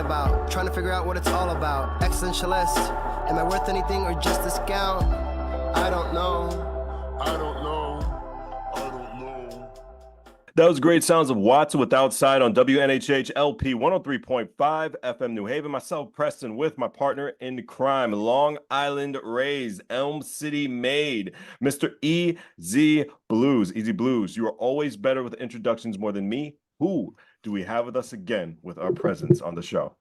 about, trying to figure out what it's all about. Existentialist, am I worth anything or just a scout? I don't know. I don't know. I don't know. That was great sounds of Watson with Outside on WNHH LP 103.5 FM New Haven. Myself, Preston, with my partner in crime, Long Island raised, Elm City made, Mr. EZ BlueZ. EZ BlueZ, you are always better with introductions more than me. Who do we have with us again with our presence on the show?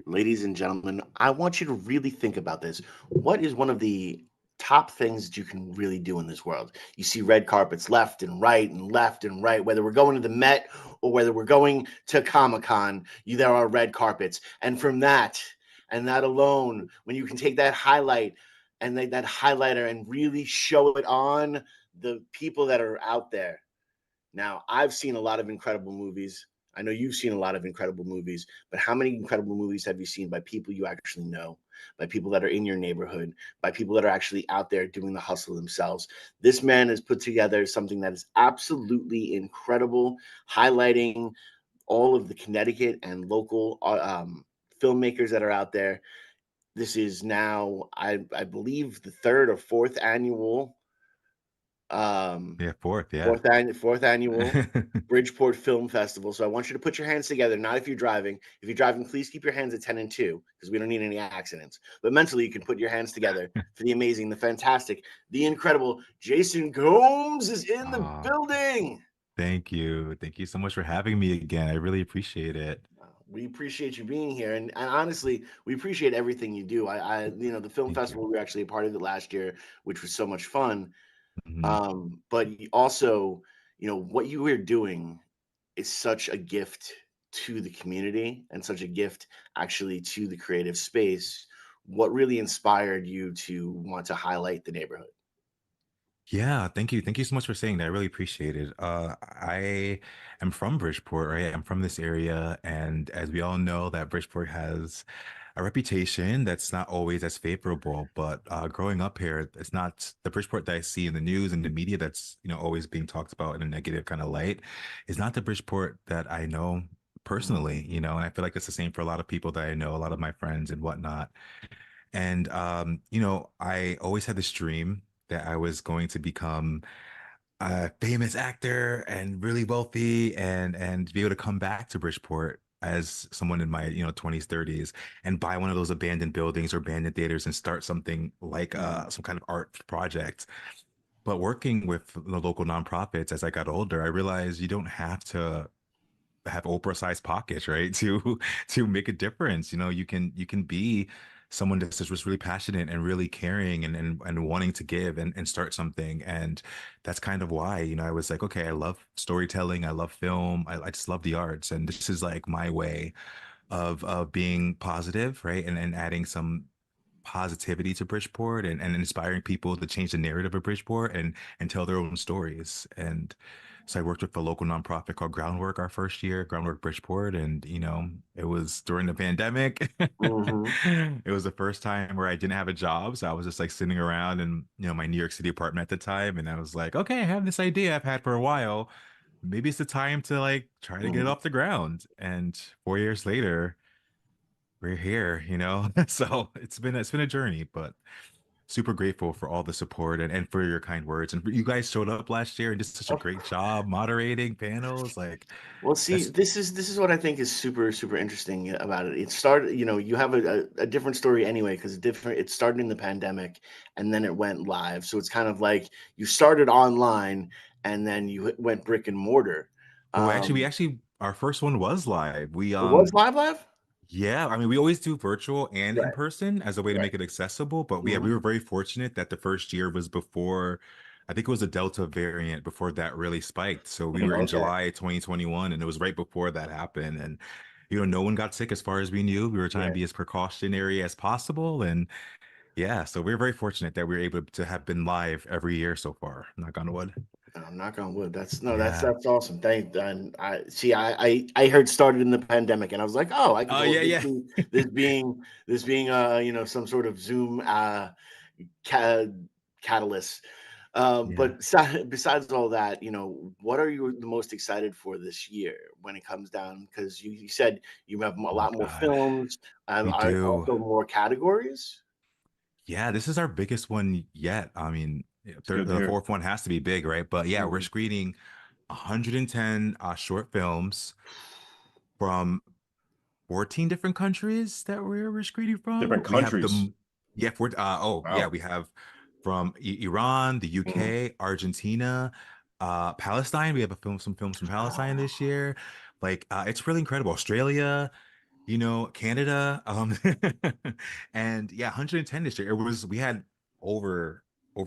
Ladies and gentlemen, I want you to really think about this. What is one of the top things that you can really do in this world? You see red carpets left and right and left and right, whether we're going to the Met or whether we're going to Comic-Con, there are red carpets. And from that, and that alone, when you can take that highlight and that highlighter and really show it on the people that are out there. Now, I've seen a lot of incredible movies. I know you've seen a lot of incredible movies, but how many incredible movies have you seen by people you actually know, by people that are in your neighborhood, by people that are actually out there doing the hustle themselves? This man has put together something that is absolutely incredible, highlighting all of the Connecticut and local filmmakers that are out there. This is now, I believe, the third or fourth annual fourth annual Bridgeport Film Festival. So I want you to put your hands together, not if you're driving. If you're driving, please keep your hands at 10 and 2 because we don't need any accidents. But mentally, you can put your hands together for the amazing, the fantastic, the incredible Jason Coombs is in the building. Thank you. Thank you so much for having me again. I really appreciate it. We appreciate you being here, and honestly, we appreciate everything you do. The film festival, we were actually a part of it last year, which was so much fun. But also, what you are doing is such a gift to the community and such a gift actually to the creative space. What really inspired you to want to highlight the neighborhood? Yeah, thank you. Thank you so much for saying that. I really appreciate it. I am from Bridgeport, right? I'm from this area, and as we all know, that Bridgeport has a reputation that's not always as favorable. But growing up here, it's not the Bridgeport that I see in the news and the media that's always being talked about in a negative kind of light. Is not the Bridgeport that I know personally, and I feel like it's the same for a lot of people that I know, a lot of my friends and whatnot. And I always had this dream that I was going to become a famous actor and really wealthy and be able to come back to Bridgeport as someone in my 20s 30s and buy one of those abandoned buildings or abandoned theaters and start something like some kind of art project. But working with the local nonprofits as I got older, I realized you don't have to have Oprah-sized pockets, right? To make a difference. You can be someone that's just really passionate and really caring and wanting to give and start something. And that's kind of why, I was like, okay, I love storytelling, I love film, I just love the arts. And this is like my way of being positive, right? And adding some positivity to Bridgeport and inspiring people to change the narrative of Bridgeport and tell their own stories. And so I worked with a local nonprofit called Groundwork our first year, Groundwork Bridgeport. And, it was during the pandemic. It was the first time where I didn't have a job. So I was just like sitting around in, my New York City apartment at the time. And I was like, okay, I have this idea I've had for a while. Maybe it's the time to like try to get it off the ground. And 4 years later, we're here, So it's been a journey, but super grateful for all the support and for your kind words. And you guys showed up last year and did such a great job moderating panels. Like, Well, see, this is what I think is super, super interesting about it. It started, you have a different story anyway, because it started in the pandemic and then it went live. So it's kind of like you started online and then you went brick and mortar. well, actually, our first one was live. It was live? Yeah, I mean, we always do virtual and in Right. person as a way to make it accessible. But we were very fortunate that the first year was before, I think it was a Delta variant before that really spiked. So we were in July 2021, and it was right before that happened. And no one got sick as far as we knew. We were trying to be as precautionary as possible. And yeah, so we're very fortunate that we were able to have been live every year so far. Knock on wood. Knock on wood. That's awesome. And I see. I heard started in the pandemic, and I was like, oh, I could this being some sort of Zoom catalyst. Yeah. But besides all that, what are you the most excited for this year when it comes down? Because you said you have a Oh lot more God, films, we are do. also more categories. Yeah, this is our biggest one yet. I mean, It's good to the hear. fourth one has to be big, right? But yeah, we're Mhm. screening 110 short films from 14 different countries that we're screening from. Different We have countries. the yeah, oh yeah, Wow. we have from Iran, the Mhm. UK, Argentina, Palestine. We have some films from Palestine this year. Like it's really incredible. Australia, Canada, and yeah, 110 this year. We had over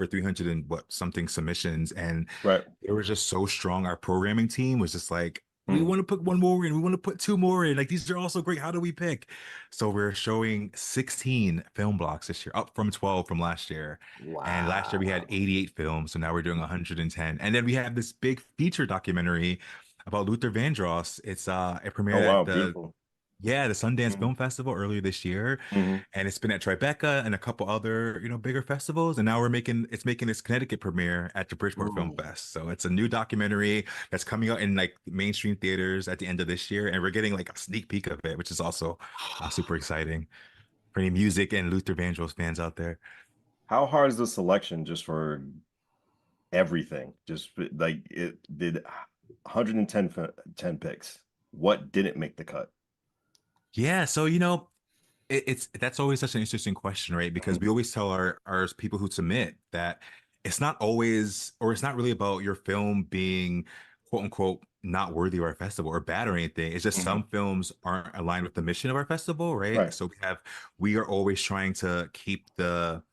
300 and what something submissions, and Right. it was just so strong. Our programming team was just like, we Mm. want to put one more in, we want to put two more in. Like these are all so great. How do we pick? So we're showing 16 film blocks this year, up from 12 from last year. And last year we had Wow. 88 films, so now we're doing 110. And then we have this big feature documentary about Luther Vandross. It Oh premiered wow, at the beautiful. yeah, the Sundance Hmm. Film Festival earlier this year, Hmm. and it's been at Tribeca and a couple other, bigger festivals. And now it's making its Connecticut premiere at the Bridgeport Film Mm. Fest. So it's a new documentary that's coming out in like mainstream theaters at the end of this year, and we're getting like a sneak peek of it, which is also super exciting for any music and Luther Vandross fans out there. How hard is the selection just for everything? Just like it did 110 10 picks. What didn't make the cut? Yeah, so it's that's always such an interesting question, right? Because we always tell our people who submit that it's not always, or it's not really about your film being quote unquote not worthy of our festival or bad or anything. It's just Hmm. some films aren't aligned with the mission of our festival, right? Right. So we are always trying to keep the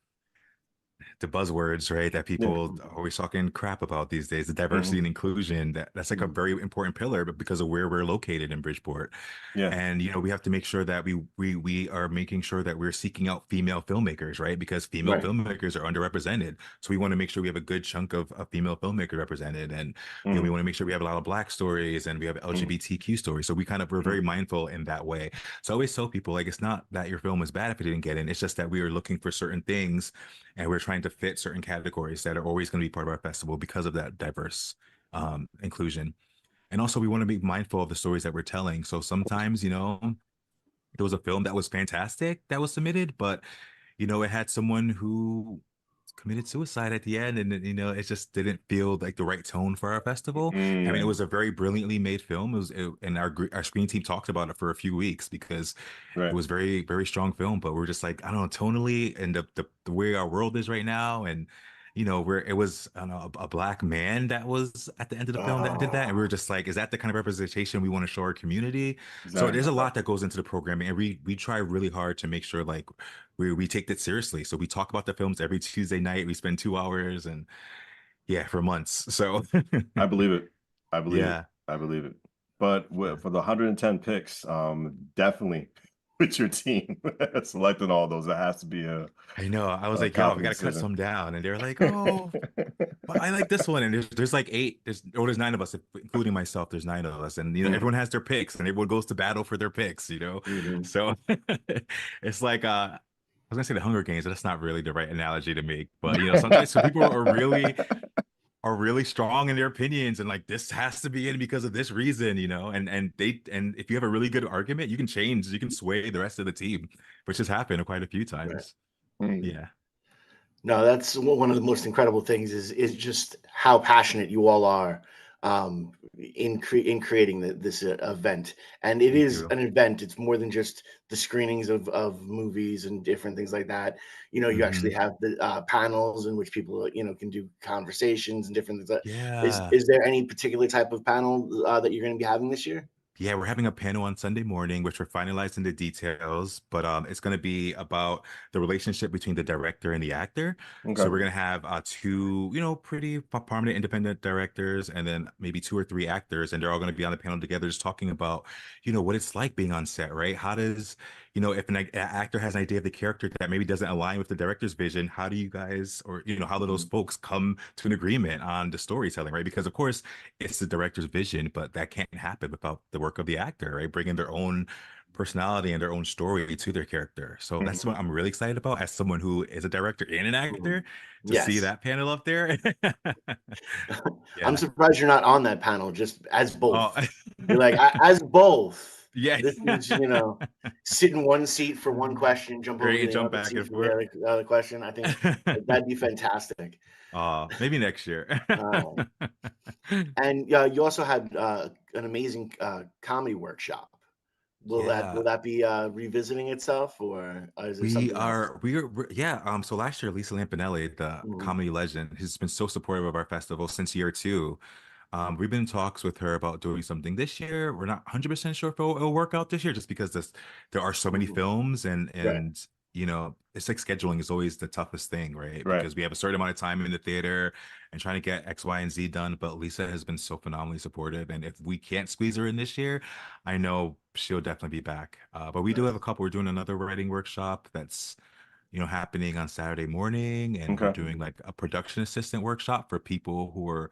buzzwords, right, that Yeah. people are always talking crap about these days, the diversity Hmm. and inclusion, that's like a Mm. very important pillar, but because of where we're located in Bridgeport. Yeah. And we have to make sure that we are making sure that we're seeking out female filmmakers, right? Because female Right. filmmakers are underrepresented. So we want to make sure we have a good chunk of female filmmaker represented. And we Hmm. want to make sure we have a lot of Black stories and we have Hmm. LGBTQ stories. So we're very mindful in that way. So I always tell people, like, it's not that your film is bad if it didn't get in. It's just that we are looking for certain things and we're trying to fit certain categories that are always going to be part of our festival because of that diverse inclusion. And also, we want to be mindful of the stories that we're telling. So sometimes, there was a film that was fantastic that was submitted, but it had someone who committed suicide at the end, and it just didn't feel like the right tone for our festival. I mean, it Mm. was a very brilliantly made film. And our screen team talked about it for a few weeks because it Right. was very, very strong film. But we're just like, I don't know, tonally and the way our world is right now, and where it was, I don't know, a black man that was at the end of the film that did that, and we were Oh, just like, is that the kind of representation we want to show our community? So exactly. there's a lot that goes into the programming, and we try really hard to make sure like we take it seriously. So we talk about the films every Tuesday night. We spend 2 hours, and yeah, for months. So I believe it. I believe it. yeah, I believe it. But for the 110 picks, definitely with your team selecting all those, that has to be I know. I was a like, yo, we got confident to cut decision. some down, and they're like, oh, but I like this one. And there's like eight. There's nine of us, including myself. There's nine of us, and Mm. everyone has their picks, and everyone goes to battle for their picks. Mhm. So it's like I was gonna say the Hunger Games, but that's not really the right analogy to make. But sometimes some people are really strong in their opinions and like this has to be in because of this reason, and if you have a really good argument, you can sway the rest of the team, which has happened quite a few Right. times. Mm. Yeah. No, that's one of the most incredible things is just how passionate you all are in creating this event. And it Thank is you. an event. It's more than just the screenings of movies and different things like that. You actually Hmm. have the panels in which people can do conversations and different things. Yeah. Is there any particular type of panel that you're going to be having this year? Yeah, we're having a panel on Sunday morning, which we're finalizing the details, but it's going to be about the relationship between the director and the actor. So Okay. we're going to have two, pretty prominent independent directors, and then maybe two or three actors, and they're all going to be on the panel together, just talking about, what it's like being on set, right? How does, if an actor has an idea of the character that maybe doesn't align with the director's vision, how do you guys, or how do those Mhm. folks come to an agreement on the storytelling, right? Because of course it's the director's vision, but that can't happen without the work of the actor, right? Bringing their own personality and their own story to their character. So that's Mhm. what I'm really excited about as someone who is a director and an Mhm. actor, to see Yes. that panel up there. I'm Yeah. surprised you're not on that panel just as Oh, both. You're like, as both. yeah. This is, sit in one seat for one question, jump over Great, to and the jump other back seat and for the forth. other question. I think that'd be fantastic. Maybe next year. Uh, and you also had an amazing comedy workshop. Will Yeah. that be revisiting itself, or is there We something else? are we're yeah, so last year Lisa Lampanelli, the Mhm. comedy legend, has been so supportive of our festival since year two. We've been in talks with her about doing something this year. We're not 100% sure if it'll work out this year, just because there are so many Mhm. films, Right. and it's like scheduling is always the toughest thing, right? Right. Because we have a certain amount of time in the theater and trying to get X, Y, and Z done. But Lisa has been so phenomenally supportive, and if we can't squeeze her in this year, I know she'll definitely be back. But we do have a Nice. couple. We're doing another writing workshop that's happening on Saturday morning, and we're Okay. doing like a production assistant workshop for people who are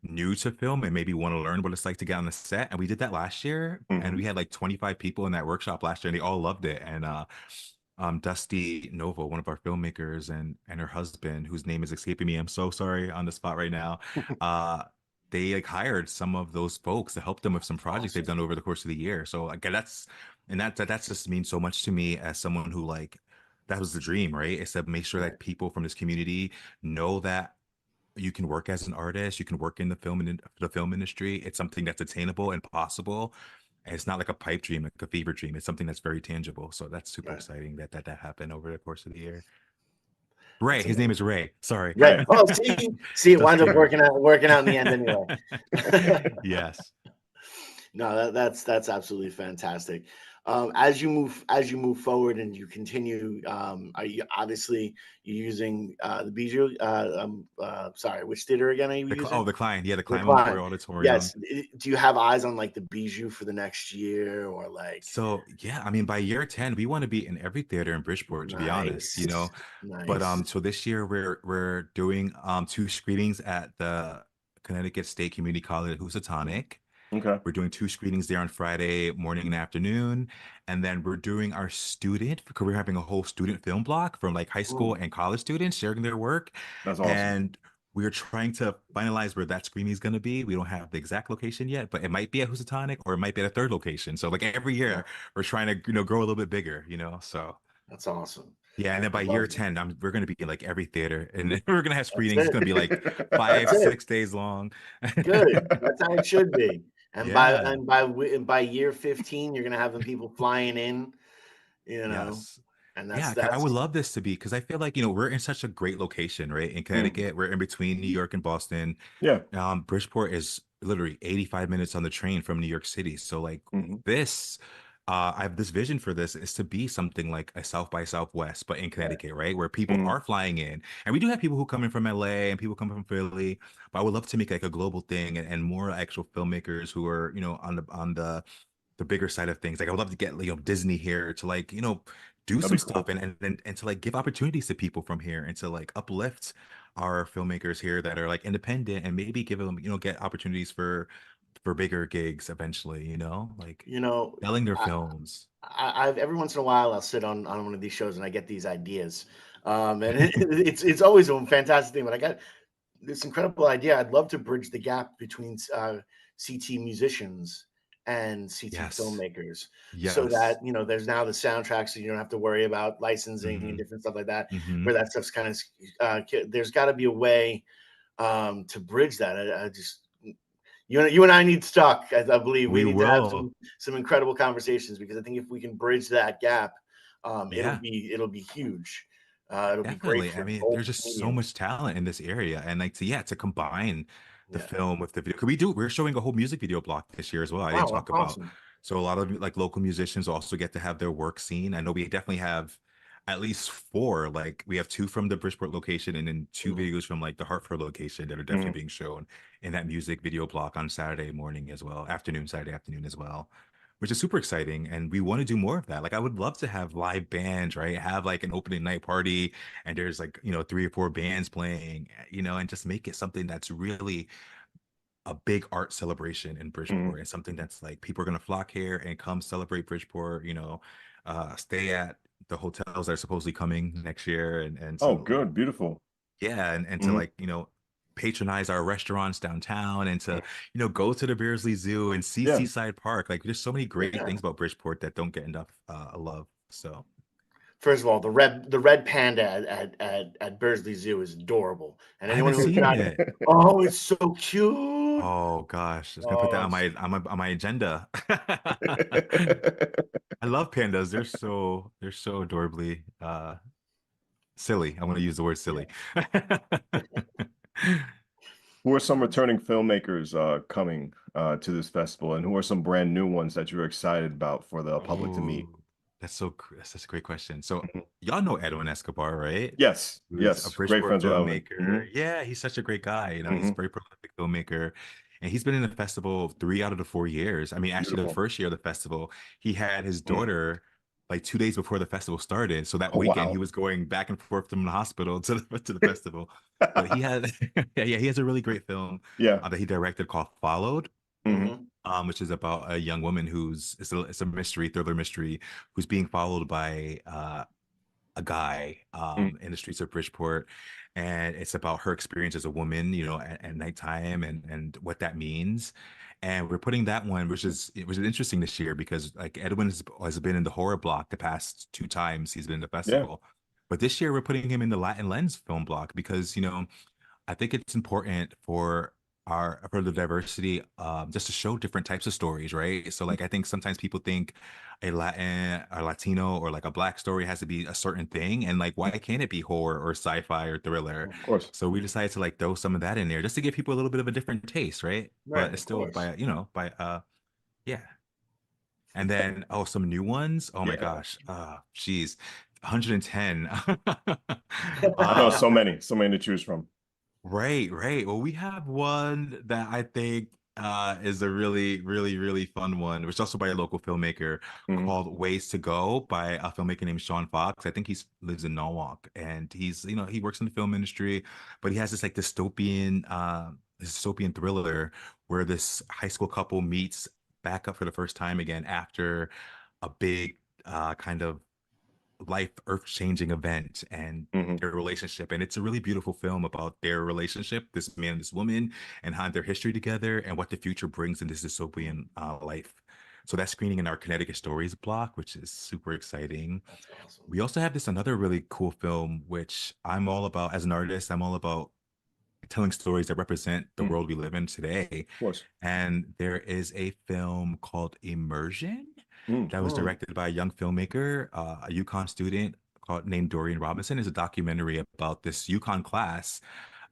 new to film and maybe want to learn what it's like to get on the set. And we did that last year, and Hmm. we had like 25 people in that workshop last year, and they all loved it. And Dusty Novo, one of our filmmakers, and her husband, whose name is escaping me, I'm so sorry on the spot right now. Uh, they like hired some of those folks to help them with some projects they've Awesome. done over the course of the year. So again, that's just means so much to me as someone who like that was the dream, right? Is to make sure Right. that people from this community know that you can work as an artist, you can work in the film industry. It's something that's attainable and possible. And it's not like a pipe dream, like a fever dream. It's something that's very tangible. So that's super Right. exciting that happened over the course of the year. Ray, That's his name amazing. is Ray. Sorry. Right. Right. Oh, see, it wound Dusty up Ray. working out in the end anyway. Yes. No, that's absolutely fantastic. As you move forward and you continue, are you obviously you're using the Bijou? Sorry, which theater again are you using? The Klein. Yeah, the The Klein Klein. Memorial Auditorium. Yes. Do you have eyes on like the Bijou for the next year, or like? So yeah, I mean, by year 10, we want to be in every theater in Bridgeport, to be honest, Nice, But nice. so this year we're doing two screenings at the Connecticut State Community College at Housatonic. Okay. We're doing two screenings there on Friday morning and afternoon. And then we're doing our because we're having a whole student film block from like high school Mm, and college students sharing their work. That's awesome. And we're trying to finalize where that screening is going to be. We don't have the exact location yet, but it might be at Housatonic or it might be at a third location. So like every yeah, year we're trying to, grow a little bit bigger. So that's awesome. yeah. And then I by love year it. 10, we're going to be in like every theater, and then we're going to have That's screenings. It's it. going to be like That's five, it. 6 days long. Good. That's how it should be. And Yeah. by year 15, you're gonna have the people flying in, you know, Yes. and Yeah, I that's would love this to be, because I feel like, we're in such a great location, right? In Mhm. Connecticut, we're in between New York and Boston. Yeah. Bridgeport is literally 85 minutes on the train from New York City. So like Hmm. this, I have this vision for this is to be something like a South by Southwest, but in right. Connecticut, right? Where people Hmm. are flying in. And we do have people who come in from LA and people come from Philly, but I would love to make like a global thing, and more actual filmmakers who are, on the bigger side of things. Like I would love to get Disney here to like do That'd some be stuff, cool. and to like give opportunities to people from here, and to like uplift our filmmakers here that are like independent, and maybe give them get opportunities for bigger gigs eventually. Like You know, selling their I, films. I've every once in a while I'll sit on one of these shows and I get these ideas, and it's always a fantastic thing. But I got this incredible idea. I'd love to bridge the gap between CT musicians and CT Yes, filmmakers, so yes. that there's now the soundtrack, so you don't have to worry about licensing and Hmm. different stuff like that. Hmm. Where that stuff's kind of there's got to be a way to bridge that. I just you and I need to talk. I believe we We need to have will. some incredible conversations, because I think if we can bridge that gap, Yeah. it'll be huge. It'll be great Definitely. I for mean, both there's just so mediums. much talent in this area. And like to combine the Yeah. film with the video. 'Cause we're showing a whole music video block this year as well. I didn't Wow, that's talk about. awesome. So a lot of like local musicians also get to have their work seen. I know we definitely have at least four. Like we have two from the Bridgeport location, and then two Mhm. videos from like the Hartford location that are definitely Hmm. being shown in that music video block on Saturday morning as well, Saturday afternoon as well, which is super exciting. And we want to do more of that. Like, I would love to have live bands, right? Have like an opening night party, and there's like, 3 or 4 bands playing, and just make it something that's really a big art celebration in Mhm. Bridgeport, and something that's like people are gonna flock here and come celebrate Bridgeport, stay at the hotels that are supposedly coming next year, and Oh, to good, beautiful. yeah, and to Mhm. like, patronize our restaurants downtown, and to, go to the Beardsley Zoo and see Yeah. Seaside Park. Like, there's so many great things about Bridgeport that don't get enough love. So First of all, the red panda at Beardsley Zoo is adorable, and I anyone haven't who's seen not, it. oh, it's so cute. Oh gosh, I was gonna put that Oh, on it's my agenda. I love pandas. They're so adorably silly. I want to use the word yeah. silly. Who are some returning filmmakers coming to this festival, and who are some brand new ones that you're excited about for the public to meet? Oh, that's such a great question. So Mhm. y'all know Edwin Escobar, right? Yes, Who's a yes, great Bridgeport friends with Elvin. filmmaker. Yeah, he's such a great guy. He's a Hmm. very prolific filmmaker. And he's been in the festival 3 out of the 4 years. I mean, actually, the Beautiful. first year of the festival, he had his Mm. daughter like 2 days before the festival started. So that Oh, weekend, he wow. was going back and forth from the hospital to the festival. But he had, yeah, he has a really great film Yeah. that he directed called Followed, Hmm. Mhm. which is about a young woman who's it's a mystery, thriller mystery, who's being followed by a guy in the streets of Bridgeport, and it's about her experience as a woman, at nighttime, and what that means. And we're putting that one, which is interesting this year because like Edwin has been in the horror block the past 2 times he's been in the Yeah. festival, but this year we're putting him in the Latin Lens film block because I think it's important for the diversity, just to show different types of stories, right? So like I think sometimes people think a Latin, a Latino, or like a Black story has to be a certain thing, and like why can't it be horror or sci-fi or thriller? Of course. So we decided to like throw some of that in there just to give people a little bit of a different taste, right? Right, But it's of still course. by yeah. And then some new ones. Oh my Yeah. gosh. Geez. 110. I know uh so many to choose from. Right, right. Well, we have one that I think is a really, really, really fun one, which is also by a local filmmaker Hmm. called Ways to Go by a filmmaker named Sean Fox. I think he lives in Norwalk, and he works in the film industry, but he has this like dystopian thriller where this high school couple meets back up for the first time again after a big kind of life earth-changing event and Hmm. their relationship. And it's a really beautiful film about their relationship, this man and this woman, and how their history together and what the future brings in this dystopian life. So that's screening in our Connecticut Stories block, which is super exciting. That's awesome. We also have this another really cool film, which I'm all about as an artist. I'm all about telling stories that represent the Of world we live in today. course. And there is a film called Immersion Mm. that was Mm. directed by a young filmmaker, a UConn student named Dorian Robinson. It's a documentary about this UConn class,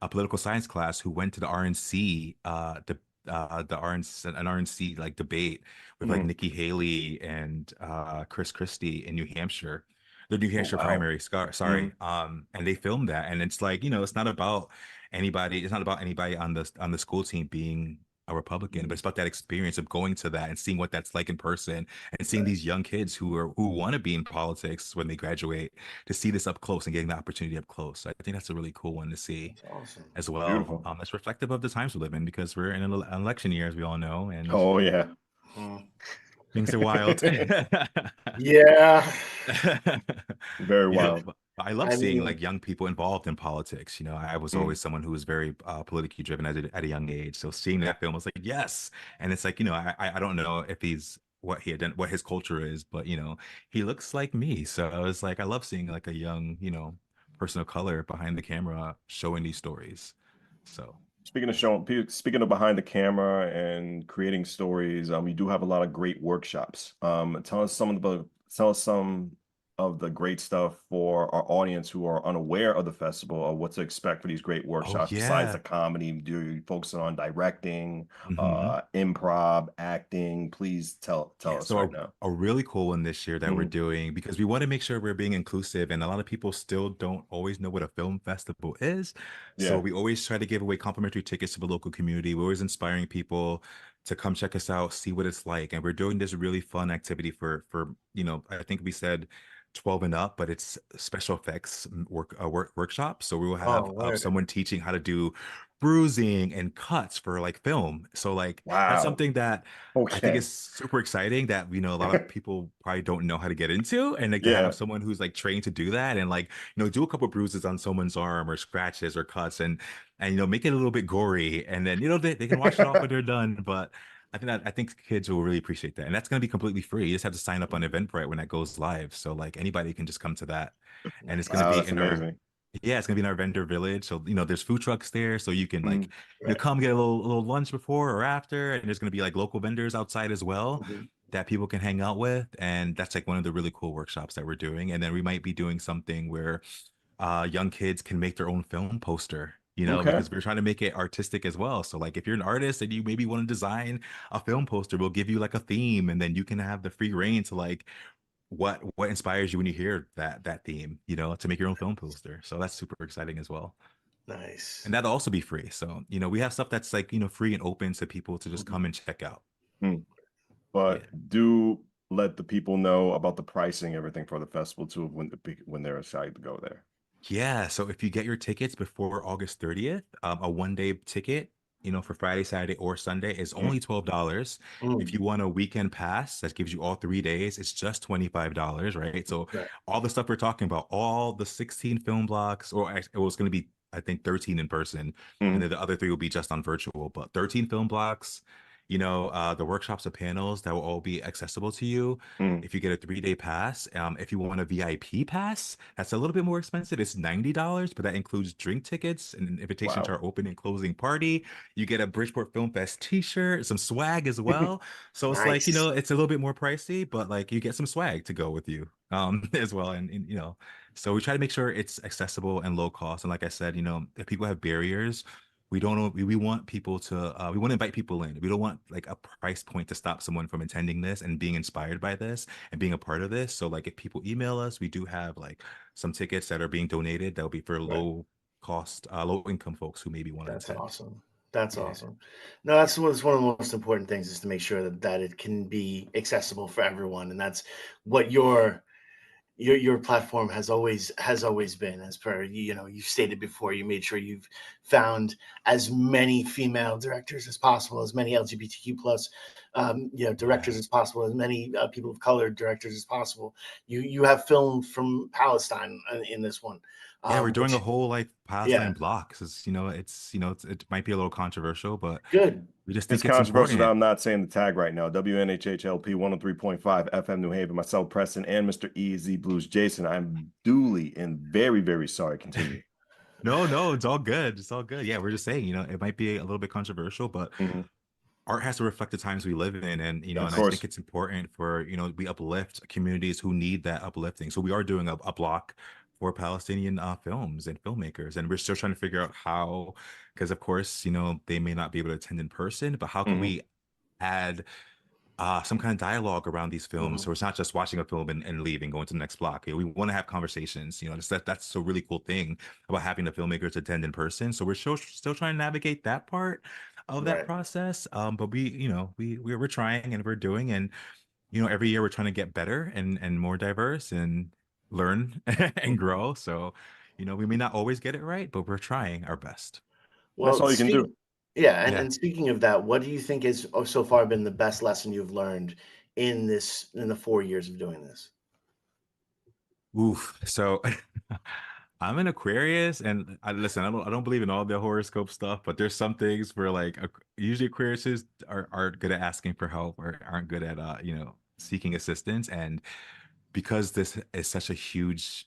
a political science class, who went to the RNC, the RNC, an RNC like debate with like Mhm. Nikki Haley and Chris Christie in New Hampshire. The New Oh, Hampshire wow. primary, Mhm. sorry. And they filmed that, and it's like, it's not about anybody. It's not about anybody on the school team being a Republican, but Mhm. it's about that experience of going to that and seeing what that's like in person, and seeing these young kids who want to be in politics when they graduate, to see this up close and getting the opportunity up close. So I think that's a really cool one to see That's awesome. as well. Beautiful. That's reflective of the times we live in because we're in an election year, as we all know, and Oh, yeah. Mm. things are wild. Yeah. Very wild. But I love I seeing mean, like young people involved in politics. I was Mm. always someone who was very politically driven at a young age. So seeing that film was like, yes. And it's like, I don't know if he's what his culture is, but he looks like me. So I was like, I love seeing like a young, person of color behind the camera showing these stories. So Speaking of behind the camera and creating stories, we do have a lot of great workshops. Tell us some of the great stuff for our audience who are unaware of the festival, or what to expect for these great oh workshops. Besides the yeah. comedy, do you focus on directing, Hmm. improv, acting? Please tell Yeah, us so right now. a really cool one this year that we're Mhm. doing because we want to make sure we're being inclusive, and a lot of people still don't always know what a film festival is. So Yeah. we always try to give away complimentary tickets to the local community. We're always inspiring people to come check us out, see what it's like. And we're doing this really fun activity for I think we said 12 and up, but it's special effects workshop. So we will Oh, have word. someone teaching how to do bruising and cuts for like film. So like that's Wow. something that I think Okay. is super exciting that a lot of people probably don't know how to get into, and like to Yeah. have someone who's like trained to do that and like do a couple bruises on someone's arm or scratches or cuts and make it a little bit gory, and then they can wash it off when they're done. But I think kids will really appreciate that, and that's going to be completely free. You just have to sign up on Eventbrite when that goes live, so like anybody can just come to that, and it's going to Wow, be that's in our amazing. yeah, it's gonna be in our vendor village. So, there's food trucks there. So you can like, Mhm. Right. come get a little lunch before or after. And there's gonna be like local vendors outside as well Mhm. that people can hang out with. And that's like one of the really cool workshops that we're doing. And then we might be doing something where young kids can make their own film poster, Okay. because we're trying to make it artistic as well. So like if you're an artist and you maybe want to design a film poster, we'll give you like a theme and then you can have the free reign to like what inspires you when you hear that theme, to make your own film poster. So that's super exciting as well. Nice. And that'll also be free. So, we have stuff that's like, free and open to people to just Mhm. come and check out. Hmm. Yeah. But do let the people know about the pricing, everything for the festival too, when they're excited to go there. Yeah. So if you get your tickets before August 30th, a 1 day ticket, for Friday, Saturday, or Sunday is Mm. only $12. If Mm. you want a weekend pass that gives you all 3 days, it's just $25, right? So Right. all the stuff we're talking about, all the 16 film blocks, or it was going to be, I think, 13 in person, and Mhm. then the other three will be just on virtual, but 13 film blocks, the workshops and panels that will all be accessible to you Mhm. if you get a 3 day pass. If you want a VIP pass, that's a little bit more expensive. It's $90, but that includes drink tickets and an invitation to Wow. our open and closing party. You get a Bridgeport Film Fest t-shirt, some swag as well. So it's like, Nice. it's a little bit more pricey, but like you get some swag to go with you as well. And so we try to make sure it's accessible and low cost. And like I said, if people have barriers, we don't know we want people to we want to invite people in. We don't want like a price point to stop someone from attending this and being inspired by this and being a part of this. So like if people email us, we do have like some tickets that are being donated that'll be for Right. low cost, low income folks who maybe want to That's attend. awesome. That's Yeah. awesome. No, that's what's one of the most important things is to make sure that it can be accessible for everyone, and that's what your platform has always been. As per you stated before, you made sure you've found as many female directors as possible, as many LGBTQ plus Yeah. directors as possible, as many people of color directors as possible. You have film from Palestine in this one, Yeah, we're doing a which whole like yeah, Palestine block because it might be a little controversial, but good. we just It's think it's controversial that important. I'm not saying the tag right now. WNHHLP 103.5 FM New Haven, myself, Preston, and Mr. EZ Blues Jason. I'm duly and very, very sorry. Continue. No, no, it's all good. It's all good. Yeah, we're just saying, it might be a little bit controversial, but Mhm. art has to reflect the times we live in, and Of and I think course. it's important for we uplift communities who need that uplifting. So we are doing a block for Palestinian films and filmmakers, and we're still trying to figure out how, because of course they may not be able to attend in person, but how can Mhm. we add some kind of dialogue around these films, Mhm. so it's not just watching a film and leaving, going to the next block. We want to have conversations. That's a really cool thing about having the filmmakers attend in person. So we're still trying to navigate that part of that Right. process. But we're trying and we're doing, and every year we're trying to get better and more diverse and learn and Mhm. grow. So we may not always get it right, but we're trying our best. That's Well, all you can do. yeah, and, Yeah. and speaking of that, what do you think is so far been the best lesson you've learned in the 4 years of doing this? Oof. So I'm an Aquarius, and I don't believe in all the horoscope stuff, but there's some things where like usually Aquariuses aren't good at asking for help or aren't good at seeking assistance. And because this is such a huge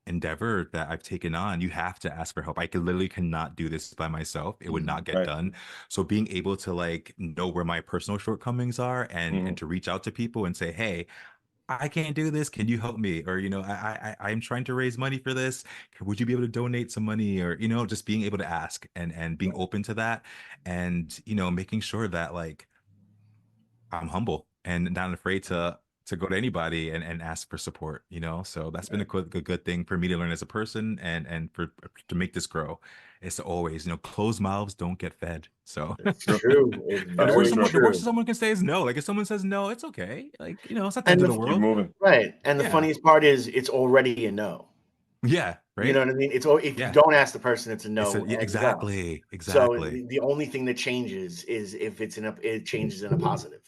endeavor that I've taken on, you have to ask for help. I literally cannot do this by myself. It would not Mhm. get Right. done. So being able to like know where my personal shortcomings are and Mhm. to reach out to people and say, hey, I can't do this. Can you help me? Or, I'm trying to raise money for this. Would you be able to donate some money? Or, just being able to ask and being open to that, and, making sure that like I'm humble and not afraid to go to anybody and ask for support, you know. So that's been a good thing for me to learn as a person and for to make this grow. It's always, you know, closed mouths don't get fed. So It's True. true. It's and That's very very true. the worst true. someone can say is no. Like if someone says no, it's okay. Like, you know, it's not the And end of the the Keep world. moving. right, and the Yeah. funniest part is it's already a no. Yeah. You know Right. what I mean? If you Yeah. don't ask the person, it's a It's no yeah, as well. exactly. So Exactly. the only thing that changes is if it changes in a positive.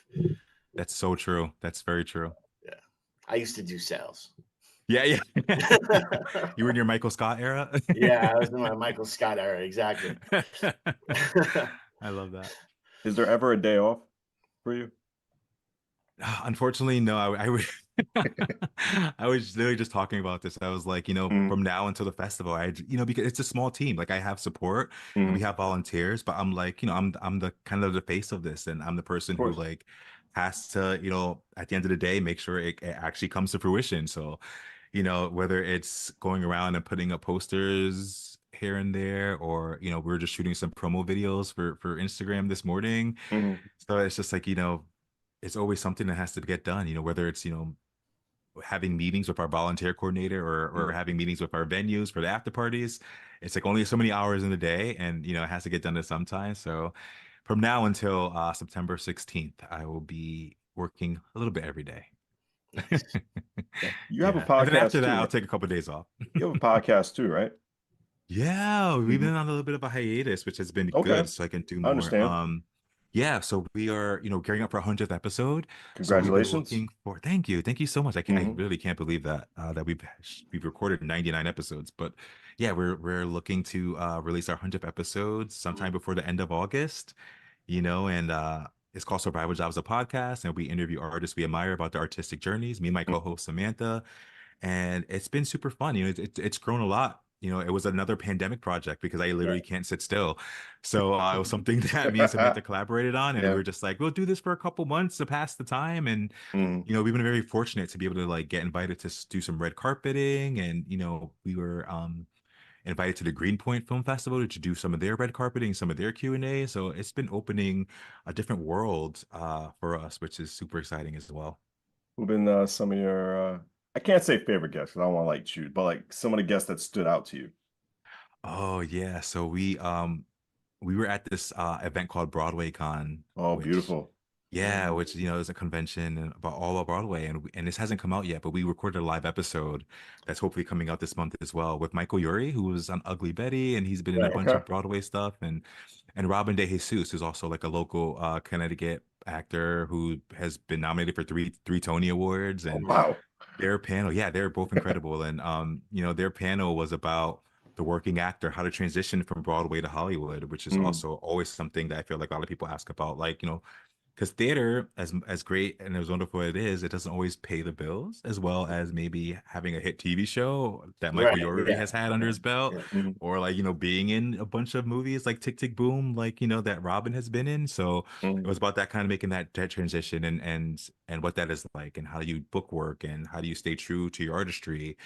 That's so true. That's very true. Yeah. I used to do sales. Yeah, yeah. You were in your Michael Scott era? Yeah, I was in my Michael Scott era, exactly. I love that. Is there ever a day off for you? Unfortunately, no. I was literally just talking about this. I was like, you know, Mm, from now until the festival, you know, because it's a small team. Like I have support and we mm, have volunteers, but I'm like, you know, I'm the kind of the face of this, and I'm the person of who course. like has to, you know, at the end of the day, make sure it actually comes to fruition. So, you know, whether it's going around and putting up posters here and there, or you know, we're just shooting some promo videos for Instagram this morning. Mm, So it's just like, you know, it's always something that has to get done, you know, whether it's, you know, having meetings with our volunteer coordinator or mm. having meetings with our venues for the after parties. It's like only so many hours in the day, and you know, it has to get done at some time. So from now until September 16th, I will be working a little bit every day. Nice. Yeah. You have a Yeah. And then after podcast that, too, I'll right? take a couple of days off. You have a podcast too, right? Yeah, we've Mhm. been on a little bit of a hiatus, which has been Okay, good, so I can do I more. understand. Yeah, so we are, you know, gearing up for our 100th episode. So we've been Congratulations. looking for, thank you so much. I Hmm. really can't believe that that we've recorded 99 episodes, but yeah, we're looking to release our 100th episode sometime before the end of August, you know, and it's called Survival Jobs, a podcast, and we interview artists we admire about their artistic journeys. Me and my co-host Samantha, and it's been super fun. You know, it's grown a lot. You know, it was another pandemic project because I literally can't sit still. So it was something that me and Samantha collaborated on, and we Yeah. were just like, we'll do this for a couple months to pass the time. And Mm. you know, we've been very fortunate to be able to like get invited to do some red carpeting, and you know, we were invited to the Greenpoint Film Festival to do some of their red carpeting, some of their Q&A. So it's been opening a different world for us, which is super exciting as well. Who've been some of your I can't say favorite guests because I don't want to like choose, but like some of the guests that stood out to you. Oh yeah, so we were at this event called Broadway Con, Oh, which beautiful. yeah, which you know is a convention about all of Broadway, and this hasn't come out yet, but we recorded a live episode that's hopefully coming out this month as well with Michael Urie, who was on Ugly Betty, and he's been in a Right. bunch Okay. of Broadway stuff, and Robin De Jesus, who's also like a local Connecticut actor who has been nominated for three Tony Awards, Oh, and wow. their panel, yeah, they're both incredible. And you know, their panel was about the working actor, how to transition from Broadway to Hollywood, which is Mm, also always something that I feel like a lot of people ask about. Like, you know, because theater, as great and as wonderful it doesn't always pay the bills as well as maybe having a hit TV show that Michael Right. Urie Yeah. has had under his belt, Yeah. mm, or like, you know, being in a bunch of movies like Tick Tick Boom, like, you know, that Robin has been in. So it mm. was about that kind of making that transition and what that is like, and how do you book work, and how do you stay true to your artistry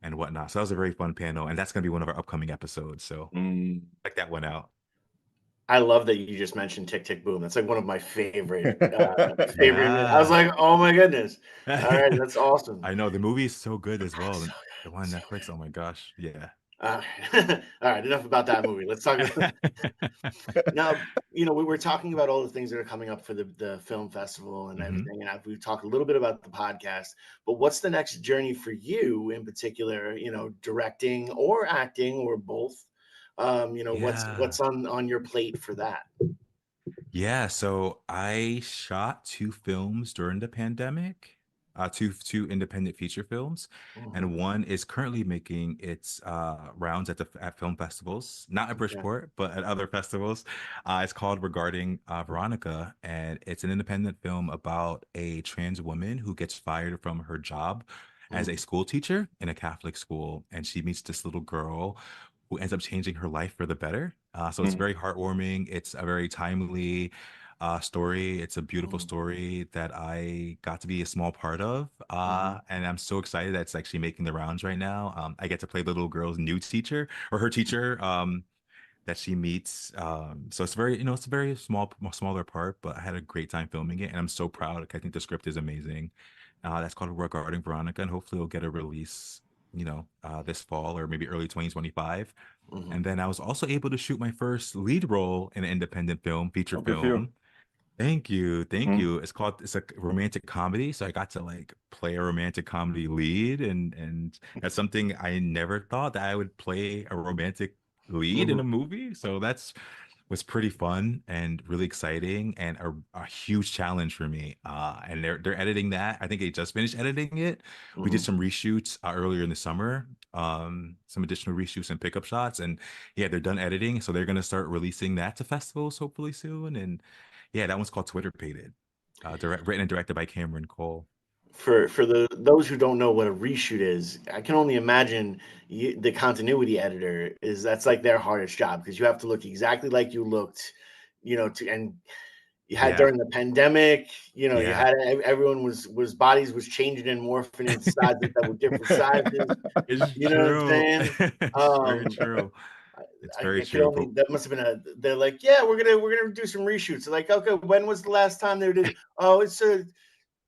and whatnot. So that was a very fun panel, and that's going to be one of our upcoming episodes. So Mm. check that one out. I love that you just mentioned Tick Tick Boom. That's like one of my favorite I was Yeah. like, oh my goodness. All right, that's awesome. I know the movie is so good as Oh, well. so The good. one So on Netflix. Oh my gosh. Yeah. uh, all right, enough about that movie. Let's talk now. You know, we were talking about all the things that are coming up for the film festival and Hmm. everything, and we've talked a little bit about the podcast. But what's the next journey for you in particular? You know, directing or acting or both. You know, Yeah. what's on your plate for that? Yeah, so I shot two films during the pandemic, two independent feature films, Mhm. and one is currently making its rounds at film festivals, not at Okay. Bridgeport, but at other festivals. It's called Regarding Veronica, and it's an independent film about a trans woman who gets fired from her job as a Mm, school teacher in a Catholic school, and she meets this little girl who ends up changing her life for the better. So it's Mm, very heartwarming. It's a very timely story. It's a beautiful mm, story that I got to be a small part of. mhm, And I'm so excited that it's actually making the rounds right now. I get to play the little girl's new teacher or her teacher that she meets. So it's very, you know, it's a very smaller part, but I had a great time filming it. And I'm so proud. I think the script is amazing. That's called Regarding Veronica, and hopefully it'll get a release, this fall or maybe early 2025. Mhm. And then I was also able to shoot my first lead role in an independent film, feature Oh, good for you. film. Thank you. Thank Mhm. you. It's a romantic comedy. So I got to like play a romantic comedy lead, and that's something I never thought that I would play a romantic lead in a Mhm. movie. So that's was pretty fun and really exciting and a huge challenge for me. And they're editing that. I think they just finished editing it. We did Mhm. some reshoots earlier in the summer, some additional reshoots and pickup shots, and yeah, they're done editing, so they're gonna start releasing that to festivals hopefully soon. And yeah, that one's called Twitter Pated, written and directed by Cameron Cole. For those who don't know what a reshoot is, I can only imagine the continuity editor is that's like their hardest job because you have to look exactly like you looked, and you had Yeah, during the pandemic, you yeah, had everyone was bodies was changing and morphing into sizes that were different sizes. it's You know what I'm true. saying? It's very Um, true. It's very I could true. only that must have been they're like, yeah, we're gonna do some reshoots. They're like, okay, when was the last time they did? Oh, it's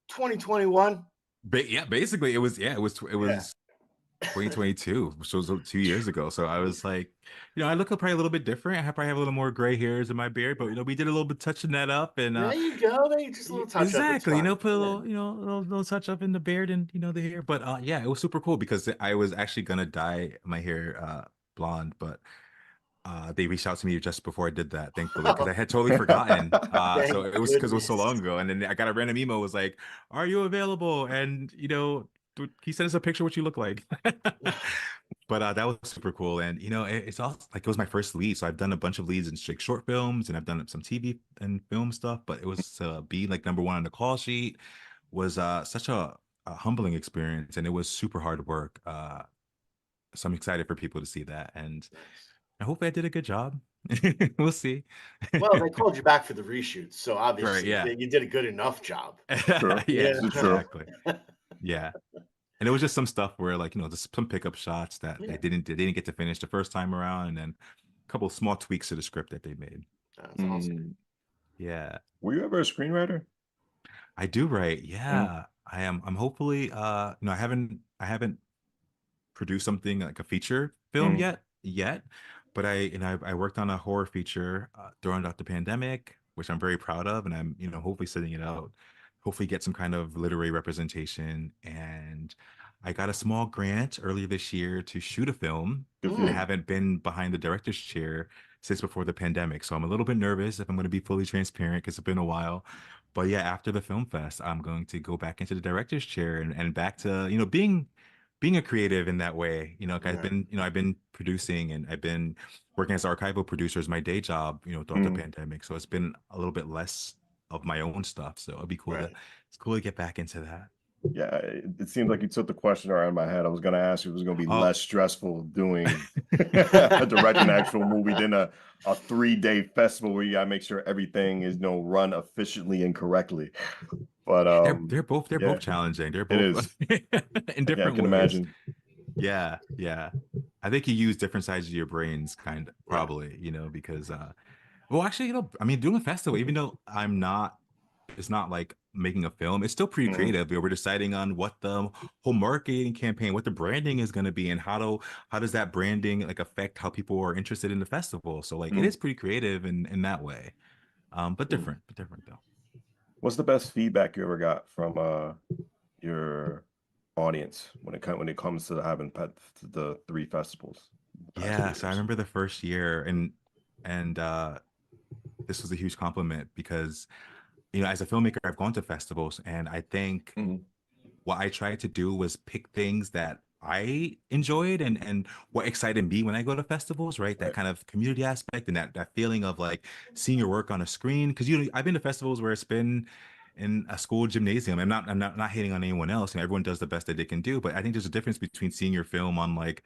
2021. Yeah, basically it Yeah. was 2022, which was 2 years ago. So I was like, I look probably a little bit different. Probably have a little more gray hairs in my beard, but we did a little bit touching that up, and There you go. There you just a little touch up. It's exactly, fine. put a Yeah. little, little touch up in the beard and the hair. But yeah, it was super cool because I was actually gonna dye my hair blonde, but they reached out to me just before I did that, thankfully, because I had totally forgotten. So Thank it was because it was so goodness. long ago, and then I got a random email was like, "Are you available?" And he sent us a picture of what you look like. But that was super cool, and it's also like it was my first lead, so I've done a bunch of leads in like short films, and I've done some TV and film stuff. But it was be like number one on the call sheet was such a humbling experience, and it was super hard work. So I'm excited for people to see that, and Nice. I hope I did a good job. We'll see. Well, they called you back for the reshoots, so Right, obviously yeah. you did a good enough job. True. Yeah, This is Yeah. true. exactly. Yeah. And it was just some stuff where like, just some pickup shots that Yeah. they didn't get to finish the first time around, and then a couple of small tweaks to the script that they made. That's awesome. Mm. Yeah. Were you ever a screenwriter? I do write. Mm. Yeah. I'm hopefully I haven't produce something like a feature film Mm. yet, but I worked on a horror feature during the pandemic, which I'm very proud of, and I'm hopefully sitting it out, hopefully get some kind of literary representation. And I got a small grant earlier this year to shoot a film, Good for and I Mm, you. haven't been behind the director's chair since before the pandemic, so I'm a little bit nervous, if I'm going to be fully transparent, because it's been a while. But yeah, after the film fest, I'm going to go back into the director's chair, and back to being a creative in that way. 'Cause right. I've been producing, and I've been working as archival producer as my day job, throughout the Mm. pandemic. So it's been a little bit less of my own stuff. So Right. it's cool to get back into that. Yeah, it seems like you took the question around my head. I was going to ask you if it was going to be Oh, less stressful doing directing an actual movie than a 3-day festival where you got to make sure everything is run efficiently and correctly. But they're both yeah, challenging. They're it both is. in Yeah, I different can ways. imagine. Yeah, yeah. I think you use different sides of your brains, kind of Right. probably, because well, actually, I mean, doing a festival, even though it's not like making a film. It's still pretty Mhm. creative. We're deciding on what the whole marketing campaign, what the branding is going to be, and how does that branding like affect how people are interested in the festival. So like it Mhm. is pretty creative in that way, Mm. but different though. What's the best feedback you ever got from your audience when it comes to having the 3 festivals the past few Yeah, so I years? remember the first year, and this was a huge compliment because as a filmmaker, I've gone to festivals, and I think Mhm. what I tried to do was pick things that I enjoyed, and what excited me when I go to festivals, right? That Right. kind of community aspect, and that feeling of like seeing your work on a screen. Because I've been to festivals where it's been in a school gymnasium. I'm not hating on anyone else, and everyone does the best that they can do. But I think there's a difference between seeing your film on like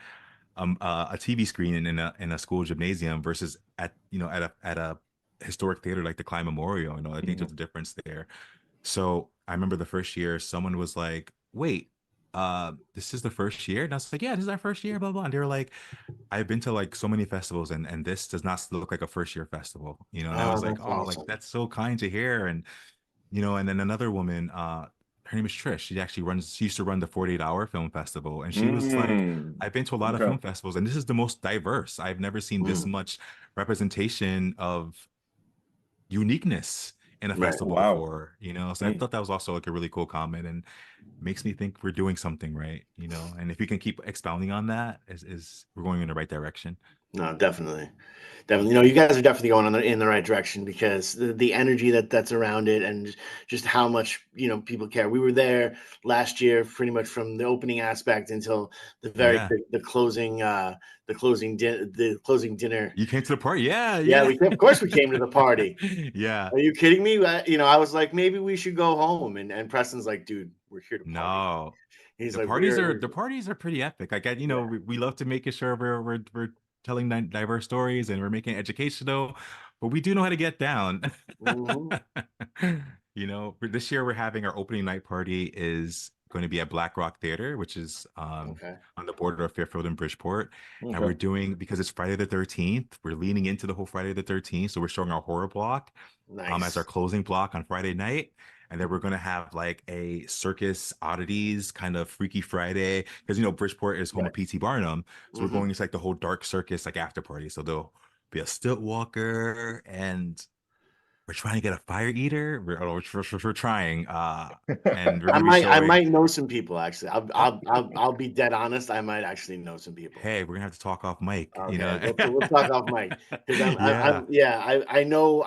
a TV screen in a school gymnasium versus at a historic theater like the Klein Memorial. I think there's Mhm. a difference there. So I remember the first year, someone was like, "Wait, this is the first year?" And I was like, "Yeah, this is our first year." Blah blah. And they were like, "I've been to like so many festivals, and this does not look like a first year festival." And I Oh, was like, that's "Oh, like awesome. that's so kind to hear." And and then another woman, her name is Trish. She used to run the 48 Hour Film Festival. And she was like, Mm. I've been to a lot of Okay. film festivals, and this is the most diverse. I've never seen this Mm, much representation of uniqueness in a right. Oh, festival wow. before, you know. So I Mm. thought that was also like a really cool comment and makes me think we're doing something right, you know. And if we can keep expounding on that, is we're going in the right direction. No, definitely. Definitely. You guys are definitely going in the right direction because the energy that's around it and just how much, people care. We were there last year pretty much from the opening aspect until Yeah. the closing the closing dinner. You came to the party. Yeah, Yeah, yeah. of course we came to the party. Yeah. Are you kidding me? I was like, maybe we should go home, and Preston's like, dude, we're here to party. No. He's The like, parties are we're the parties are pretty epic. Like yeah. we love to make sure we're telling diverse stories and we're making it educational, but we do know how to get down. Mhm. This year we're having our opening night party is going to be at Black Rock Theater, which is Okay, on the border of Fairfield and Bridgeport. And Okay. we're doing because it's Friday the 13th, we're leaning into the whole Friday the 13th. So we're showing our horror block as our nice. closing block on Friday night. And then we're going to have like a circus oddities kind of Freaky Friday because Bridgeport is home Right. of PT Barnum. So we're Hmm. going into like the whole dark circus like after party. So there'll be a stilt walker and we're trying to get a fire eater. We're trying. And we're I going to be might I showing. might know some people actually. Oh, I'll be dead honest. I might actually know some people. hey, we're gonna have to talk off mic, you Okay, know. we'll talk off mic because Yeah. I'm yeah I know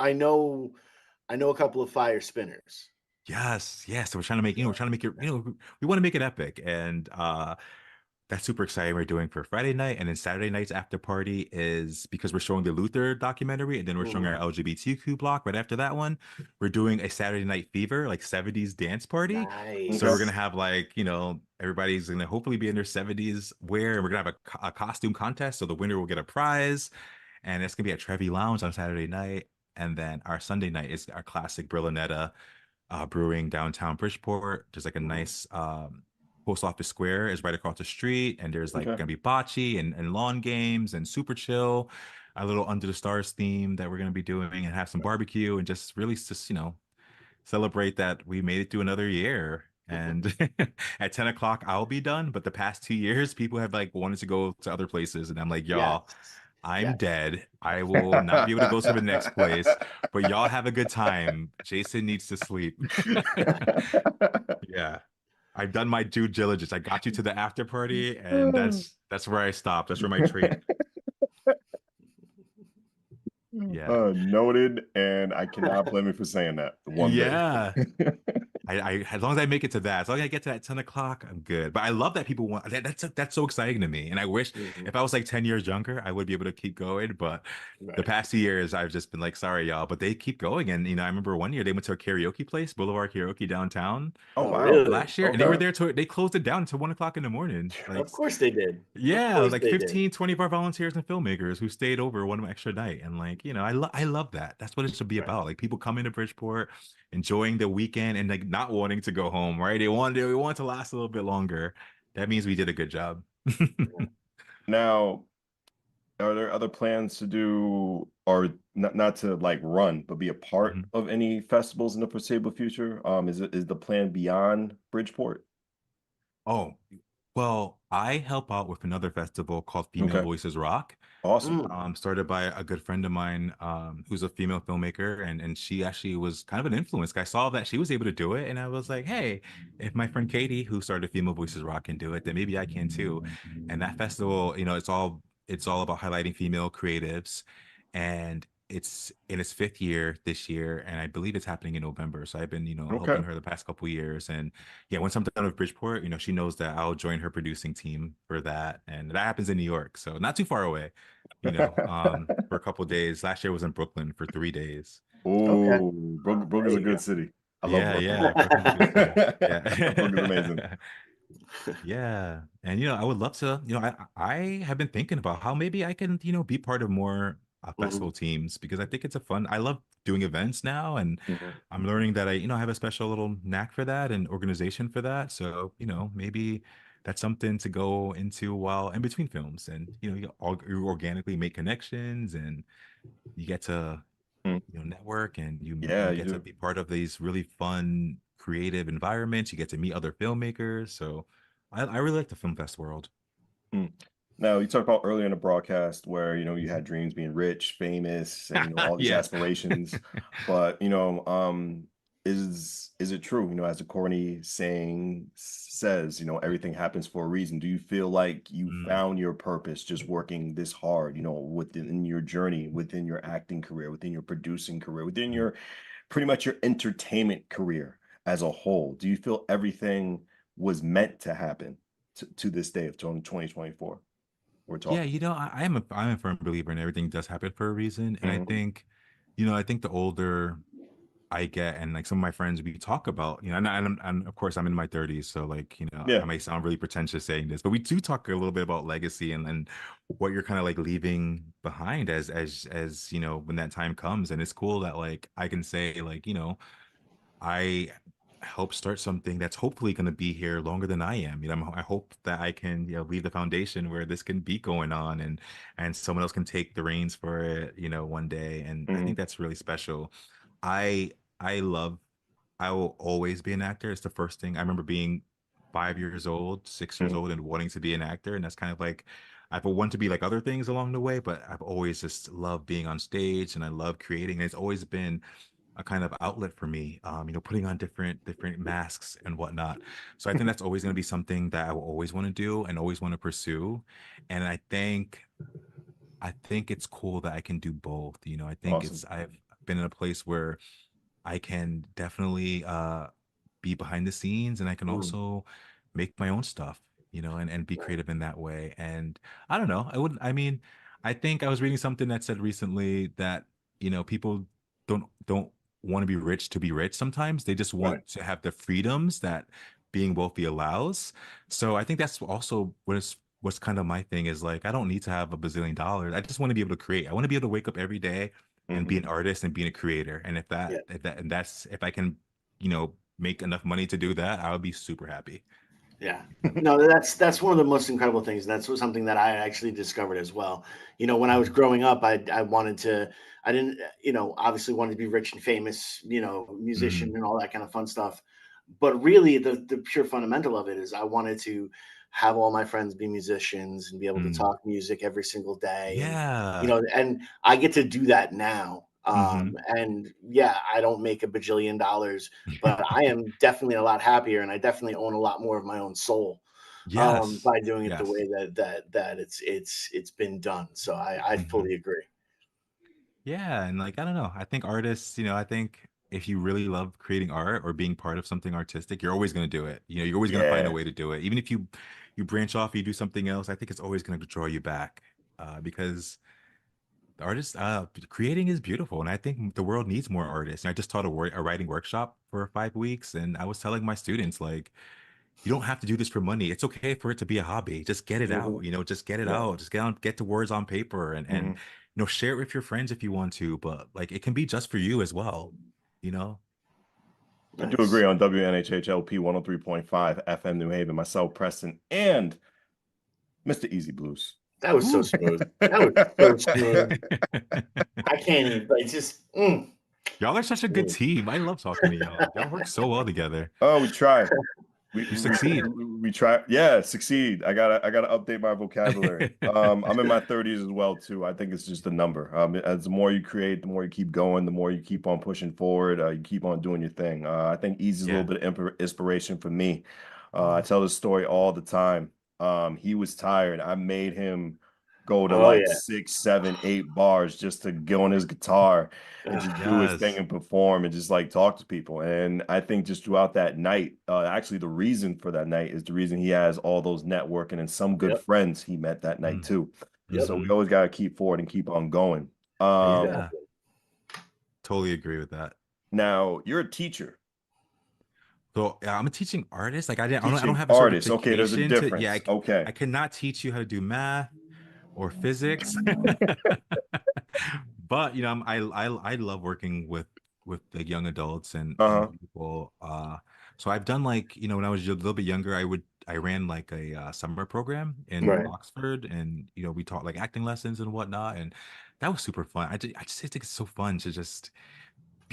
a couple of fire spinners. Yes. Yes. So we're trying to make, we're So trying to make it, we want to make it epic. And that's super exciting. We're doing for Friday night, and then Saturday night's after party is because we're showing the Luther documentary, and then we're showing mhm, our LGBTQ block right after that one. We're doing a Saturday Night Fever, like 70s dance party. So Okay. we're gonna nice. have like, everybody's gonna hopefully be in their 70s wear, and we're gonna have a costume contest. So the winner will get a prize, and it's gonna be at Trevi Lounge on Saturday night. And then our Sunday night is our classic Brillanetta brewing downtown Bridgeport. There's like a Mhm, nice post office square is right across the street, and there's like Okay. gonna be bocce and lawn games and super chill, a little under the stars theme that we're gonna be doing, and have some barbecue and just really just celebrate that we made it through another year. mhm. And at 10 o'clock, I'll be done. But the past 2 years, people have like wanted to go to other places. And I'm like, y'all, Yes, I'm yes. dead. I will not be able to go to the next place, but y'all have a good time. Jason needs to sleep. Yeah. I've done my due diligence. I got you to the after party, and that's where I stopped. That's where my treat. Yeah. Noted, and I cannot blame you for saying that one bit. Yeah. As long as I make it to that, as long as I get to that 10 o'clock, I'm good. But I love that people want that's so exciting to me. And I wish Mhm, if I was like 10 years younger, I would be able to keep going. But the right. past 2 years, I've just been like, sorry, y'all. But they keep going. And I remember one year they went to a karaoke place, Boulevard Karaoke downtown Oh, Oh, wow. really? last year, and they were Okay. there to they closed it down until 1 o'clock in the morning. Like Of course they did. Of yeah, course like they did. 15, 20 of our volunteers and filmmakers who stayed over one extra night. And like, I love that. That's what it should be Right. about. Like people coming to Bridgeport, enjoying the weekend and like not wanting to go home, right? They want to last a little bit longer. That means we did a good job. Yeah. Now, are there other plans to do, or not to like run, but be a part Mhm. of any festivals in the foreseeable future? Is the plan beyond Bridgeport? Oh, well, I help out with another festival called Female Okay. Voices Rock. Awesome. Mm, Started by a good friend of mine, who's a female filmmaker, and she actually was kind of an influence. I saw that she was able to do it, and I was like, hey, if my friend Katie, who started Female Voices Rock, can do it, then maybe I can too. And that festival, it's all about highlighting female creatives, and it's in its fifth year this year, and I believe it's happening in November. So I've been, Okay. helping her the past couple years, and yeah, once I'm done with Bridgeport, she knows that I'll join her producing team for that, and that happens in New York, so not too far away for a couple of days. Last year was in Brooklyn for 3 days. okay. Oh, There Brooklyn's a you good go. city. I love Yeah, Brooklyn. yeah, Brooklyn's a good city. Brooklyn's amazing. Yeah. Yeah. And I would love to, I have been thinking about how maybe I can, be part of more Mhm, festival teams because I think it's a fun, I love doing events now, and Mhm. I'm learning that I have a special little knack for that and organization for that. So, maybe that's something to go into while in between films, and, you organically make connections, and you get to Mm. network, and you Yeah, you get to do. be part of these really fun creative environments. You get to meet other filmmakers. So I really like the film fest world. Mm. Now, you talked about earlier in the broadcast where, you had dreams being rich, famous, and, all these Yeah. aspirations. But, is it true, as the corny saying says, everything happens for a reason? Do you feel like you Mm. found your purpose just working this hard, within your journey, within your acting career, within your producing career, within your pretty much your entertainment career as a whole? Do you feel everything was meant to happen to this day of 2024? We're Yeah, talking. I'm a firm believer in everything does happen for a reason. And Mhm. I think the older I get, and like some of my friends, we talk about, and of course I'm in my 30s, so like, I Yeah. may sound really pretentious saying this, but we do talk a little bit about legacy and what you're kind of like leaving behind as when that time comes. And it's cool that like I can say like, I help start something that's hopefully going to be here longer than I am. I hope that I can, leave the foundation where this can be going on, and someone else can take the reins for it, one day. And I think Mhm. that's really special. I I love I will always be an actor. It's the first thing I remember being 5 years old, 6 years Mhm. old, and wanting to be an actor. And that's kind of like I've wanted to be like other things along the way, but I've always just loved being on stage and I love creating. And it's always been a kind of outlet for me, putting on different masks and whatnot. So I think that's always going to be something that I will always want to do and always want to pursue. And I think it's cool that I can do both. I think Awesome. it's I've been in a place where I can definitely be behind the scenes, and I can Mhm. also make my own stuff, and be creative in that way. And I don't know, I think I was reading something that said recently that, people don't want to be rich to be rich sometimes. They just Right. want to have the freedoms that being wealthy allows. So I think that's also what's kind of my thing is like I don't need to have a bazillion dollars. I just want to be able to create. I want to be able to wake up every day and be Mhm. an artist and being a creator. And Yeah. if I can, make enough money to do that, I would be super happy. Yeah. No, that's one of the most incredible things. That's something that I actually discovered as well. When I was Mhm. growing up, I wanted to, I didn't, obviously wanted to be rich and famous, musician Mhm. and all that kind of fun stuff. But really, the pure fundamental of it is I wanted to have all my friends be musicians and be able to Mm. talk music every single day, and Yeah. and I get to do that now. Mhm. And yeah, I don't make a bajillion dollars, but I am definitely a lot happier, and I definitely own a lot more of my own soul Yes. by doing it the Yes. way that it's been done. So I Mhm. fully agree. Yeah, and like I don't know, I think artists, I think if you really love creating art or being part of something artistic, you're always going to do it. You're always going to find a Yeah. way to do it. Even if you branch off, you do something else, I think it's always going to draw you back. Because the artist creating is beautiful, and I think the world needs more artists. And I just taught a writing workshop for 5 weeks, and I was telling my students like you don't have to do this for money. It's okay for it to be a hobby. Just get it Mhm. out, just get it Yeah. out. Just get the words on paper, and Mhm. share it with your friends if you want to, but like it can be just for you as well, you know? I do agree Nice. on WNHHLP 103.5 FM New Haven, myself, Preston, and Mr. Easy Blues. That was so Ooh. smooth. That was so smooth. I can't even like just Y'all are such a good smooth. team. I love talking to y'all. Y'all work so well together. Oh, we try. We, You we succeed. we try. Yeah, succeed. I gotta update my vocabulary. I'm in my 30s as well too. I think it's just a number. As the more you create, the more you keep going, the more you keep on pushing forward. You keep on doing your thing. I think Easy's a little Yeah. bit of inspiration for me. I tell this story all the time. He was tired. I made him go to Oh like yeah. 6, 7, 8 bars just to get on his guitar and Ugh, just do his thing Yes. and perform and just like talk to people. And I think just throughout that night, actually the reason for that night is the reason he has all those networking and some good yep. friends he met that night Mm. too. Yep. So we Hmm. always got to keep forward and keep on going. Yeah. Exactly. Totally agree with that. Now you're a teacher, So yeah, I'm a teaching artist. Like I don't teaching have a artist. Okay, there's a certification to, yeah, difference. Okay. I cannot teach you how to do math or physics. But I love working with the young adults and Uh-huh. people. So I've done like, when I was a little bit younger, I ran like a summer program in Right. Oxford, and we taught like acting lessons and whatnot, and that was super fun. I just think it's so fun to just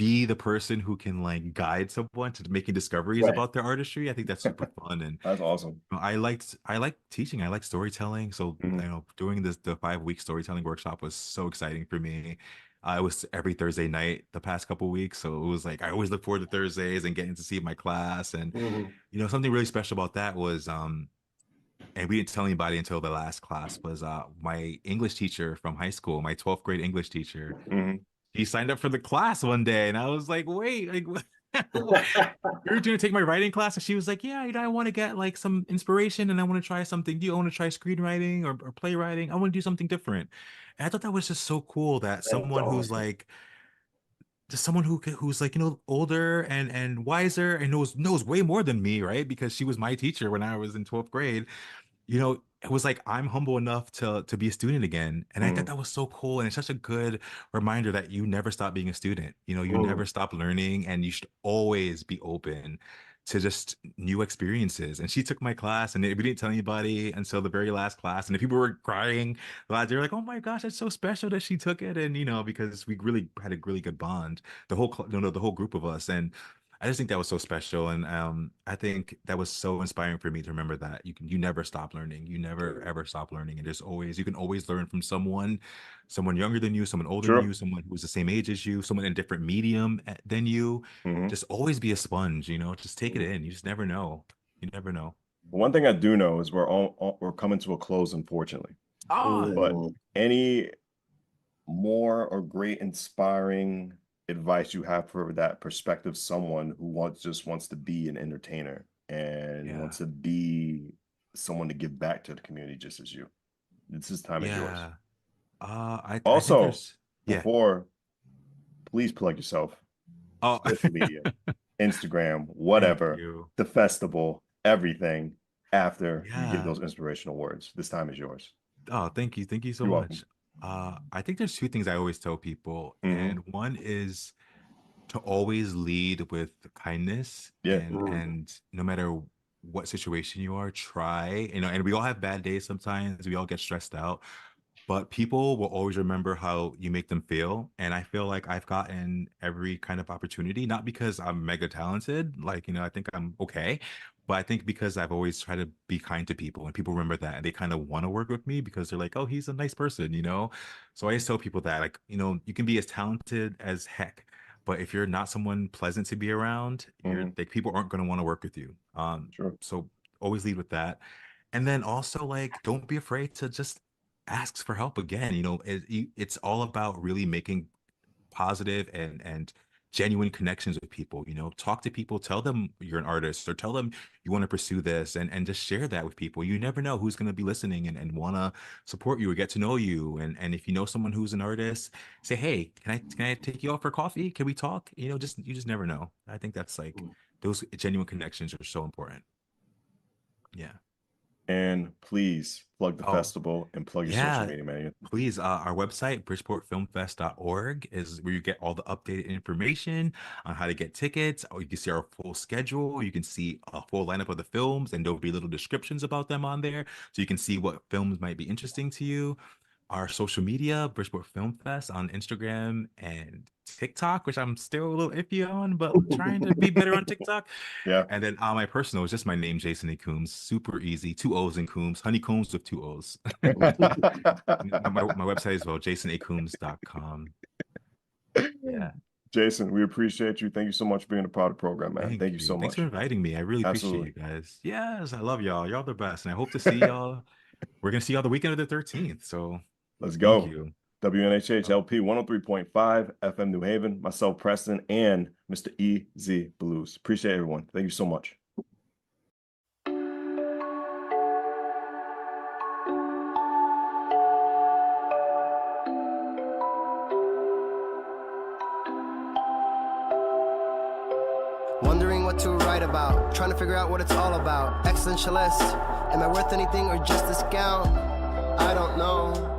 be the person who can like guide someone to making discoveries Right. about their artistry. I think that's super fun. And That's awesome. I like teaching. I like storytelling. So Mhm. you know, doing the 5 week storytelling workshop was so exciting for me. It was every Thursday night the past couple weeks, so it was like I always look forward to Thursdays and getting to see my class. And Mhm. you know, something really special about that was and we didn't tell anybody until the last class was my English teacher from high school, my 12th grade English teacher. Mhm. He signed up for the class one day, and I was like, wait, like you're going to take my writing class? And she was like, yeah, you know, I want to get like some inspiration and I want to try something new. I want to try screenwriting or playwriting. I want to do something different. And I thought that was just so cool that That's someone who's awesome. like, just someone who's like, you know, older and wiser and knows way more than me, right? Because she was my teacher when I was in 12th grade. You know, it was like I'm humble enough to be a student again. And I thought Mhm. that was so cool. And it's such a good reminder that you never stop being a student. You know, you never Mhm. stop learning and you should always be open to just new experiences. And she took my class and we didn't tell anybody until the very last class. And the people were crying. They're like, oh my gosh, it's so special that she took it. And, you know, because we really had a really good bond, the whole group of us. And I just think that was so special, and I think that was so inspiring for me to remember that you never stop learning, you never ever stop learning, and you can always learn from someone younger than you, someone older than Sure. you, someone who's the same age as you, someone in a different medium than you. Mhm. Just always be a sponge, you know. Just take it Mhm. in. You just never know. You never know. One thing I do know is we're coming to a close, unfortunately. Ah, But Mhm. any more or great inspiring advice you have for that prospective someone who wants to be an entertainer and yeah, wants to be someone to give back to the community just as you? This time is yours. yeah. I think Also, there's yeah. before, please plug yourself. Oh, Social media, Instagram, thank whatever, you. the festival, everything after you give Yeah. those inspirational words. This time is yours. Oh, thank you. Thank you so You're welcome. much. I think there's two things I always tell people, and Mhm. one is to always lead with kindness Yeah. Mhm. and no matter what situation you are, try, you know, and we all have bad days sometimes, we all get stressed out, but people will always remember how you make them feel. And I feel like I've gotten every kind of opportunity, not because I'm mega talented, like, you know, I think I'm okay, but I think because I've always tried to be kind to people and people remember that and they kind of want to work with me because they're like, oh, he's a nice person, you know? So I just tell people that, like, you know, you can be as talented as heck, but if you're not someone pleasant to be around, you're Mhm. like, people aren't going to want to work with you. Sure. So always lead with that. And then also, like, don't be afraid to just asks for help again. You know, it's all about really making positive and genuine connections with people. You know, talk to people, tell them you're an artist, or tell them you want to pursue this, and just share that with people. You never know who's going to be listening and want to support you or get to know you. And if you know someone who's an artist, say, hey, can I take you out for coffee? Can we talk? You know, just you just never know. I think that's like those genuine connections are so important. Yeah. And please plug the Oh, festival and plug your social yeah. media, man. Please, our website, bridgeportfilmfest.org, is where you get all the updated information on how to get tickets. Or you can see our full schedule. You can see a full lineup of the films, and there'll be little descriptions about them on there. So you can see what films might be interesting to you. Our social media, Bridgeport Film Fest on Instagram and TikTok, which I'm still a little iffy on, but trying to be better on TikTok. Yeah. And then my personal is just my name, Jason A. Coombs. Super easy. Two O's in Coombs. Honeycombs with two O's. My website is well, jasonacoombs.com. Yeah. Jason, we appreciate you. Thank you so much for being a part of the program, man. Thank Thank you you. so Thanks for much. inviting me. I really appreciate you Absolutely. guys. Yes, I love y'all. Y'all the best. And I hope to see y'all. We're gonna see y'all the weekend of the 13th. So Let's thank go. you. WNHH Oh, LP 103.5 FM New Haven, myself, Preston, and Mr. EZ Blues. Appreciate everyone. Thank you so much. Wondering what to write about, trying to figure out what it's all about. Existentialist, am I worth anything or just a scout? I don't know.